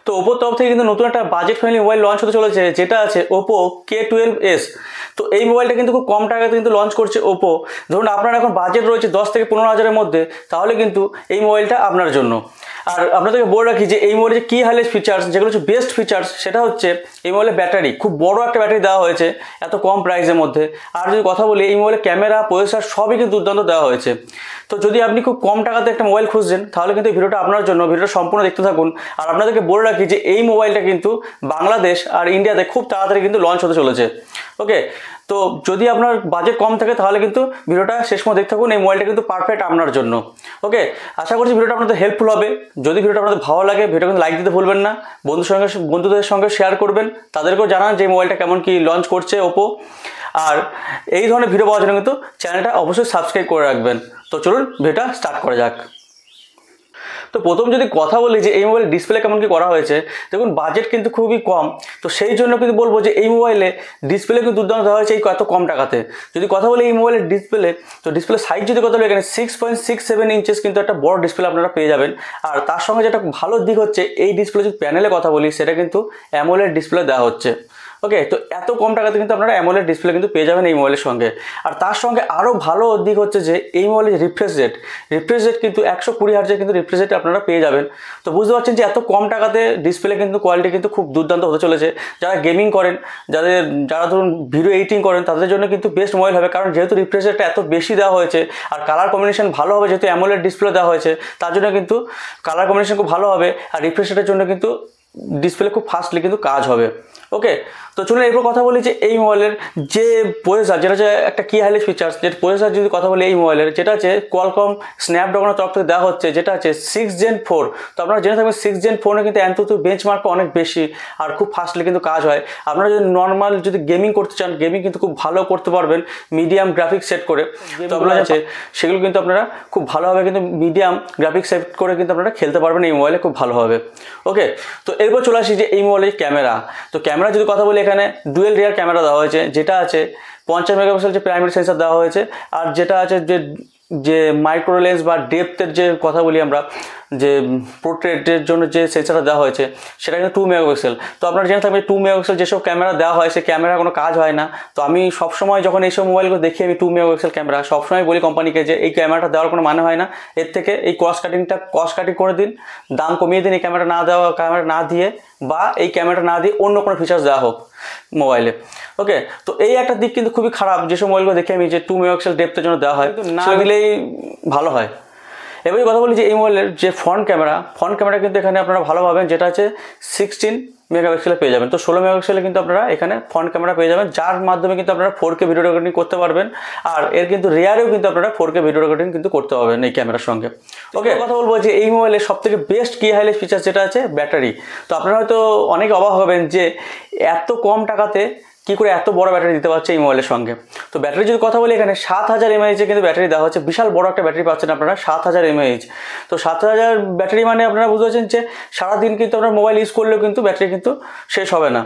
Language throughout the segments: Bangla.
তো ওপোর তরফ থেকে কিন্তু নতুন একটা বাজেট ফ্রেন্ডলি মোবাইল লঞ্চ হতে চলেছে, যেটা আছে ওপো K12s। তো এই মোবাইলটা কিন্তু খুব কম টাকাতে কিন্তু লঞ্চ করছে ওপো। ধরুন আপনার এখন বাজেট রয়েছে 10 থেকে 15,000-এর মধ্যে, তাহলে কিন্তু এই মোবাইলটা আপনার জন্য। আর আপনাদেরকে বলে রাখি যে এই মোবাইলের কি হাইলাইট ফিচার্স, যেগুলো হচ্ছে বেস্ট ফিচার্স, সেটা হচ্ছে এই মোবাইলের ব্যাটারি, খুব বড় একটা ব্যাটারি দেওয়া হয়েছে এত কম প্রাইসের মধ্যে। আর যদি কথা বলি, এই মোবাইলের ক্যামেরা, প্রসেসর সবই কিন্তু দুর্দান্ত দেওয়া হয়েছে। তো যদি আপনি খুব কম টাকাতে একটা মোবাইল খুঁজছেন, তাহলে কিন্তু এই ভিডিওটা আপনার জন্য। ভিডিওটা সম্পূর্ণ দেখতে থাকুন। আর আপনাদেরকে বলে রাখি যে এই মোবাইলটা কিন্তু বাংলাদেশ আর ইন্ডিয়াতে খুব তাড়াতাড়ি কিন্তু লঞ্চ হতে চলেছে। ওকে, তো যদি আপনার বাজেট কম থাকে, তাহলে কিন্তু ভিডিওটা শেষ পর্যন্ত দেখতে থাকুন। এই মোবাইলটা কিন্তু পারফেক্ট আপনার জন্য। ওকে, আশা করছি ভিডিওটা আপনাদের হেল্পফুল হবে। যদি ভিডিওটা আপনাদের ভালো লাগে, ভিডিও কিন্তু লাইক দিতে ভুলবেন না। বন্ধুদের সঙ্গে শেয়ার করবেন, তাদেরকেও জানান যে মোবাইলটা কেমন কি লঞ্চ করছে ওপো। আর এই ধরনের ভিডিও পাওয়ার জন্য কিন্তু চ্যানেলটা অবশ্যই সাবস্ক্রাইব করে রাখবেন। তো চলুন ভিডিওটা স্টার্ট করা যাক। তো প্রথম যদি কথা বলি যে এই মোবাইলের ডিসপ্লে কেমন কি করা হয়েছে, দেখুন বাজেট কিন্তু খুবই কম। তো সেই জন্য কিন্তু বলবো যে এই মোবাইলে ডিসপ্লে কিন্তু দুর্দান্ত দেওয়া হয়েছে এই এত কম টাকাতে। যদি কথা বলি এই মোবাইলের ডিসপ্লে, তো ডিসপ্লে সাইজ যদি কথা বলি, এখানে 6.67 ইঞ্চেস কিন্তু একটা বড় ডিসপ্লে আপনারা পেয়ে যাবেন। আর তার সঙ্গে যেটা ভালো দিক হচ্ছে, এই ডিসপ্লে যদি প্যানেলে কথা বলি, সেটা কিন্তু অ্যামোলেড ডিসপ্লে দেওয়া হচ্ছে। ওকে, তো এত কম টাকাতে কিন্তু আপনারা অ্যামোলেড ডিসপ্লে কিন্তু পেয়ে যাবেন এই মোবাইলের সঙ্গে। আর তার সঙ্গে আরও ভালো দিক হচ্ছে যে এই মোবাইলের রিফ্রেশ রেট কিন্তু 120 হার্জের কিন্তু রিফ্রেশ রেট আপনারা পেয়ে যাবেন। তো বুঝতে পারছেন যে এত কম টাকাতে ডিসপ্লে কিন্তু কোয়ালিটি কিন্তু খুব দুর্দান্ত হতে চলেছে। যারা গেমিং করেন, যারা ধরুন ভিডিও এডিটিং করেন, তাদের জন্য কিন্তু বেস্ট মোবাইল হবে। কারণ যেহেতু রিফ্রেশ রেটটা এত বেশি দেওয়া হয়েছে, আর কালার কম্বিনেশন ভালো হবে, যেহেতু অ্যামোলেড ডিসপ্লে দেওয়া হয়েছে, তার জন্য কিন্তু কালার কম্বিনেশন খুব ভালো হবে। আর রিফ্রেশ রেটের জন্য কিন্তু ডিসপ্লে খুব ফাস্টলি কিন্তু কাজ হবে। ওকে, তো চলুন এরপর কথা বলি যে এই মোবাইলের যে প্রসেসর, যেটা হচ্ছে একটা কি হাইলাইট ফিচার্স, যে প্রসেসর যদি কথা বলি এই মোবাইলের, যেটা আছে কোয়ালকম স্ন্যাপড্রাগনের তরফ থেকে দেওয়া হচ্ছে, যেটা আছে 6 Gen 4। তো আপনারা জেনে থাকবেন 6 Gen 4 কিন্তু অ্যান্তুতু বেঞ্চমার্ক অনেক বেশি, আর খুব ফাস্টলি কিন্তু কাজ হয়। আপনারা যদি নর্মাল যদি গেমিং করতে চান, গেমিং কিন্তু খুব ভালো করতে পারবেন মিডিয়াম গ্রাফিক্স সেট করে। তো আপনারা আছে সেগুলো কিন্তু আপনারা খুব ভালোভাবে কিন্তু মিডিয়াম গ্রাফিক্স সেট করে কিন্তু আপনারা খেলতে পারবেন এই মোবাইলে খুব ভালোভাবে। ওকে, তো এরপর চলে আসি যে এই মোবাইলের ক্যামেরা। তো ক্যামেরা যদি কথা বলি, এখানে ডুয়েল রিয়ার ক্যামেরা দেওয়া হয়েছে, যেটা আছে 50 মেগাপিক্সেল যে প্রাইমারি সেন্সর দেওয়া হয়েছে। আর যেটা আছে যে মাইক্রো লেন্স বা ডেপথের যে কথা বলি আমরা, যে পোর্ট্রেটের জন্য যে সেন্সরটা দেওয়া হয়েছে, সেটা কিন্তু 2 মেগাপিক্সেল। তো আপনারা জেনে থাকবেন 2 মেগাপিক্সেল যেসব ক্যামেরা দেওয়া হয়, সে ক্যামেরা কোনো কাজ হয় না। তো আমি সবসময় যখন এইসব মোবাইলগুলো দেখি, আমি 2 মেগাপিক্সেল ক্যামেরা সবসময় বলি কোম্পানিকে যে এই ক্যামেরাটা দেওয়ার কোনো মানে হয় না। এর থেকে এই কস্ট কাটিং করে দিন, দাম কমিয়ে দিন, এই ক্যামেরা না দিয়ে, বা এই ক্যামেরাটা না দিয়ে অন্য কোনো ফিচার্স দেওয়া হোক মোবাইলে। ওকে, তো এই একটা দিক কিন্তু খুবই খারাপ, যেসব মোবাইলগুলো দেখে আমি যে 2 মেগাপিক্সেল ডেপথের জন্য দেওয়া হয়, না দিলেই ভালো হয়। এবারে কথা বলি যে এই মোবাইলের যে ফ্রন্ট ক্যামেরা কিন্তু এখানে আপনারা ভালো পাবেন, যেটা আছে 16 মেগাপিক্সেলে পেয়ে যাবেন। তো 16 মেগাপিক্সেলে কিন্তু আপনারা এখানে ফ্রন্ট ক্যামেরা পেয়ে যাবেন, যার মাধ্যমে কিন্তু আপনারা 4K ভিডিও রেকর্ডিং করতে পারবেন। আর এর কিন্তু রেয়ারেও কিন্তু আপনারা 4K ভিডিও রেকর্ডিং কিন্তু করতে পারবেন এই ক্যামেরার সঙ্গে। ওকে, কথা বলবো যে এই মোবাইলের সবথেকে বেস্ট কি হাইলাইট ফিচার, যেটা আছে ব্যাটারি। তো আপনারা হয়তো অনেকে অবাক হবেন যে এত কম টাকাতে কি করে এত বড় ব্যাটারি দিতে পারছে এই মোবাইলের সঙ্গে। তো ব্যাটারি যদি কথা বলি, এখানে 7000 mAh কিন্তু ব্যাটারি দেওয়া হচ্ছে। বিশাল বড় একটা ব্যাটারি পাচ্ছেন আপনারা, 7000 mAh। তো 7000 ব্যাটারি মানে আপনারা বুঝতে পারছেন যে সারাদিন কিন্তু আপনার মোবাইল ইউজ করলেও কিন্তু ব্যাটারি কিন্তু শেষ হবে না।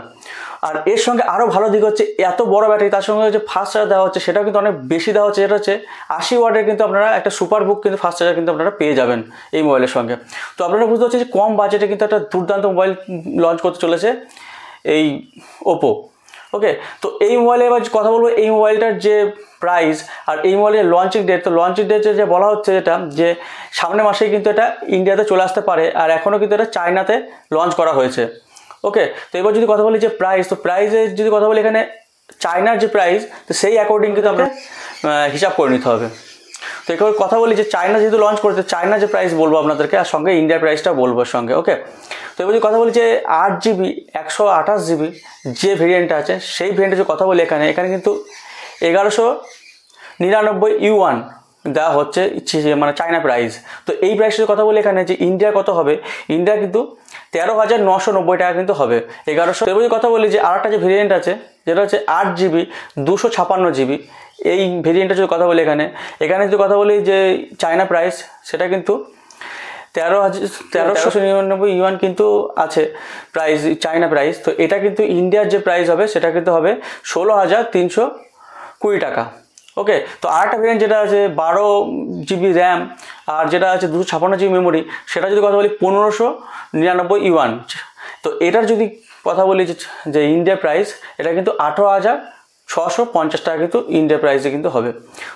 আর এর সঙ্গে আরও ভালো দিক হচ্ছে, এত বড় ব্যাটারি, তার সঙ্গে যে ফাস্ট চার্জার দেওয়া হচ্ছে, সেটাও কিন্তু অনেক বেশি দেওয়া হচ্ছে। যেটা হচ্ছে 80 ওয়াটের কিন্তু আপনারা একটা সুপার বুক কিন্তু ফাস্ট চার্জার কিন্তু আপনারা পেয়ে যাবেন এই মোবাইলের সঙ্গে। তো আপনারা বুঝতে পারছেন যে কম বাজেটে কিন্তু একটা দুর্দান্ত মোবাইল লঞ্চ করতে চলেছে এই ওপো। ওকে, তো এই মোবাইলে এবার কথা বলবো এই মোবাইলটার যে প্রাইস আর এই মোবাইলের লঞ্চিং ডেট। তো লঞ্চিং ডেট যে বলা হচ্ছে, যেটা যে সামনের মাসেই কিন্তু এটা ইন্ডিয়াতে চলে আসতে পারে, আর এখনও কিন্তু এটা চায়নাতে লঞ্চ করা হয়েছে। ওকে, তো এবার যদি কথা বলি যে প্রাইস, তো প্রাইসের যদি কথা বলি, এখানে চায়নার যে প্রাইস, তো সেই অ্যাকর্ডিং কিন্তু আমরা হিসাব করে নিতে হবে। তো এবার কথা বলি যে চায়না যেহেতু লঞ্চ করেছে, চায়না যে প্রাইস বলবো আপনাদেরকে, আর সঙ্গে ইন্ডিয়ার প্রাইসটা বলবো সঙ্গে। ওকে, তো এবার যদি কথা বলি যে 8GB 128GB যে ভেরিয়েন্টটা আছে, সেই ভেরিয়েন্টের যে কথা বলি, এখানে কিন্তু 1199 ইউয়ান দেওয়া হচ্ছে, মানে চায়না প্রাইস। তো এই প্রাইসের কথা বলি এখানে যে ইন্ডিয়া কত হবে, ইন্ডিয়া কিন্তু 13,990 টাকা কিন্তু হবে, 1100। এবার যদি কথা বলি যে আরেকটা যে ভেরিয়েন্ট আছে, যেটা হচ্ছে 8GB 256GB, এই ভেরিয়েন্টের যদি কথা বলি এখানে যদি কথা বলি যে চায়না প্রাইস, সেটা কিন্তু 1399 ইউয়ান কিন্তু আছে প্রাইস, চায়না প্রাইস। তো এটা কিন্তু ইন্ডিয়ার যে প্রাইস হবে, সেটা কিন্তু হবে 16,320 টাকা। ওকে, তো আরেকটা ভেরিয়েন্ট যেটা আছে 12GB র্যাম, আর যেটা আছে 256GB মেমোরি, সেটা যদি কথা বলি 1599 ইউয়ান, তো এটার যদি কথা বলি যে ইন্ডিয়া প্রাইস, এটা কিন্তু 18,650 টাকা কিন্তু ইন্ডিয়া প্রাইসে কিন্তু হবে।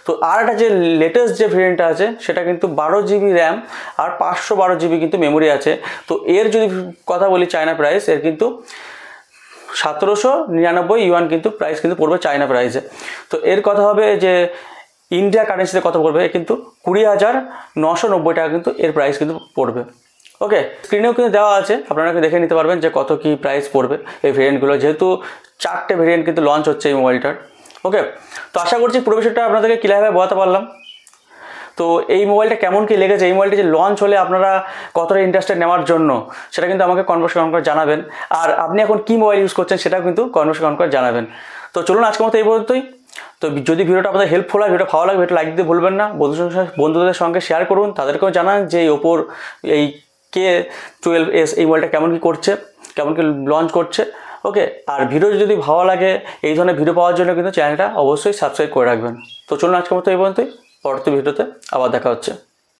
তো আর একটা যে লেটেস্ট যে ভেরিয়েন্টটা আছে সেটা কিন্তু 12 জিবি র্যাম আর 512 জিবি কিন্তু মেমোরি আছে। তো এর যদি কথা বলি চায়না প্রাইস, এর কিন্তু 1799 ইউয়ান কিন্তু প্রাইস কিন্তু পড়বে চায়না প্রাইসে। তো এর কথা হবে যে ইন্ডিয়া কারেন্সিতে কত পড়বে, কিন্তু 20,990 টাকা কিন্তু এর প্রাইস কিন্তু পড়বে। ওকে, স্ক্রিনেও কিন্তু দেওয়া আছে, আপনারা দেখে নিতে পারবেন যে কত কি প্রাইস পড়বে এই ভেরিয়েন্টগুলো, যেহেতু 4টে ভেরিয়েন্ট কিন্তু লঞ্চ হচ্ছে এই মোবাইলটার। ওকে, তো আশা করছি পুরো বিষয়টা আপনাদেরকে ক্লিয়ারভাবে বোঝাতে পারলাম। তো এই মোবাইলটা কেমন কি লেগেছে, এই মোবাইলটা যে লঞ্চ হলে আপনারা কতটা ইন্টারেস্টেড নেওয়ার জন্য, সেটা কিন্তু আমাকে কমেন্ট বক্সে কমেন্ট করে জানাবেন। আর আপনি এখন কি মোবাইল ইউজ করছেন সেটাও কিন্তু কমেন্ট বক্সে কমেন্ট করে জানাবেন। তো চলুন আজকের মতো এই পর্যন্তই। তো যদি ভিডিওটা আপনাদের হেল্পফুল হয়, ভিডিও ভালো লাগে, ভিডিও লাইক দিতে ভুলবেন না, বন্ধুদের সঙ্গে শেয়ার করুন, তাদেরকেও জানান যে এই ওপোর এই K12s এই মোবাইলটা কেমন কি করছে, কেমন কি লঞ্চ করছে। ওকে, আর ভিডিও যদি ভালো লাগে, এই ধরনের ভিডিও পাওয়ার জন্য কিন্তু চ্যানেলটা অবশ্যই সাবস্ক্রাইব করে রাখবেন। তো চলুন আজকের মতো এই পর্যন্তই, পরবর্তী ভিডিওতে আবার দেখা হচ্ছে।